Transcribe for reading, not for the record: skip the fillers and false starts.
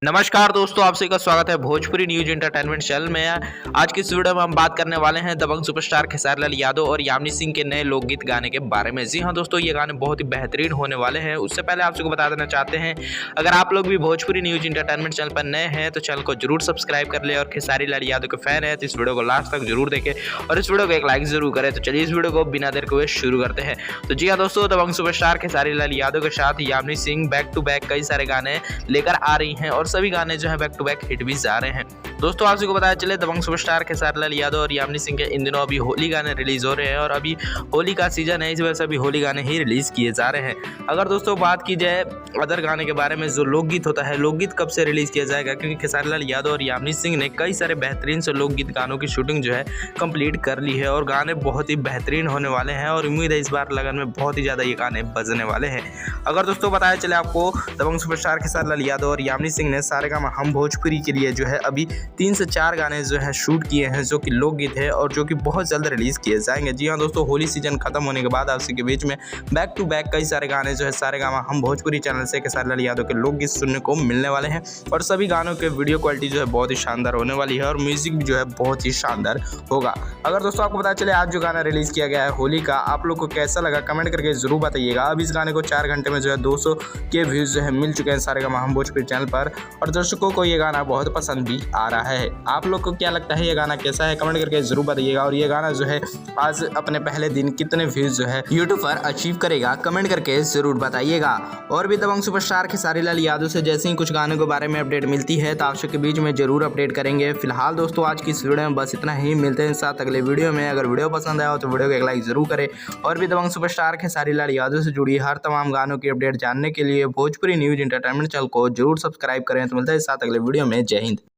नमस्कार दोस्तों, आप सभी का स्वागत है भोजपुरी न्यूज एंटरटेनमेंट चैनल में। आज की इस वीडियो में हम बात करने वाले हैं दबंग सुपरस्टार खेसारी लाल यादव और यामिनी सिंह के नए लोकगीत गाने के बारे में। जी हां दोस्तों, ये गाने बहुत ही बेहतरीन होने वाले हैं। उससे पहले आप सबको बता देना चाहते हैं, अगर आप लोग भी भोजपुरी न्यूज एंटरटेनमेंट चैनल पर नए हैं तो चैनल को जरूर सब्सक्राइब कर ले और खेसारी लाल यादव के फैन है तो इस वीडियो को लास्ट तक जरूर देखें और इस वीडियो को एक लाइक जरूर करें। तो चलिए इस वीडियो को बिना देर हुए शुरू करते हैं। तो जी हाँ दोस्तों, दबंग सुपरस्टार खेसारी लाल यादव के साथ Yamini Singh back to back कई सारे गाने लेकर आ रही हैं और सभी गाने जो है बैक टू बैक हिट भी जा रहे हैं। दोस्तों आप सबको बताया चले, दबंग सुपरस्टार खेसारी लाल यादव और यामिनी सिंह के इन दिनों अभी होली गाने रिलीज हो रहे हैं और अभी होली का सीजन है, इस वजह से अभी होली गाने ही रिलीज किए जा रहे हैं। अगर दोस्तों बात की जाए अदर गाने के बारे में, जो लोकगीत होता है, लोकगीत कब से रिलीज किया जाएगा, क्योंकि खेसारी लाल यादव और यामिनी सिंह ने कई सारे बेहतरीन से लोकगीत गानों की शूटिंग जो है कंप्लीट कर ली है और गाने बहुत ही बेहतरीन होने वाले हैं और उम्मीद है इस बार लगन में बहुत ही ज़्यादा ये गाने बजने वाले हैं। अगर दोस्तों बताया चले आपको, दबंग सुपरस्टार खेसारी लाल यादव और यामिनी सिंह ने सारेगामा हम भोजपुरी के लिए जो है अभी 3 से 4 गाने जो है शूट किए हैं, जो कि लोकगीत है और जो कि बहुत जल्द रिलीज किए जाएंगे। जी हाँ दोस्तों, होली सीजन खत्म होने के बाद आप सबके बीच में बैक टू बैक कई सारे गाने जो है सारेगामा हम भोजपुरी चैनल से खेसारी लाल यादव के लोकगीत सुनने को मिलने वाले हैं और सभी गानों के वीडियो क्वालिटी जो है बहुत ही शानदार होने वाली है और म्यूजिक भी जो है बहुत ही शानदार होगा। अगर दोस्तों आपको पता चले आज जो गाना रिलीज किया गया है होली का, आप लोग को कैसा लगा कमेंट करके जरूर बताइएगा। अब इस गाने को 4 घंटे में जो है 200 के व्यूज जो है मिल चुके हैं सारेगामा हम भोजपुरी चैनल पर और दर्शकों को ये गाना बहुत पसंद भी आ रहा है। आप लोग को क्या लगता है ये गाना कैसा है, कमेंट करके जरूर बताइएगा। और ये गाना जो है आज अपने पहले दिन कितने व्यूज जो है यूट्यूब पर अचीव करेगा, कमेंट करके जरूर बताइएगा। और भी दबंग सुपरस्टार खेसारी लाल यादव से जैसे ही कुछ गानों के बारे में अपडेट मिलती है तो आप सबके बीच में जरूर अपडेट करेंगे। फिलहाल दोस्तों आज की इस वीडियो में बस इतना ही, मिलते हैं साथ अगले वीडियो में। अगर वीडियो पसंद आया हो तो वीडियो को एक लाइक जरूर करें और भी दबंग सुपरस्टार खेसारी लाल यादव से जुड़ी हर तमाम गानों की अपडेट जानने के लिए भोजपुरी न्यूज एंटरटेनमेंट चैनल को जरूर सब्सक्राइब करें। तो मिलते हैं साथ अगले वीडियो में। जय हिंद।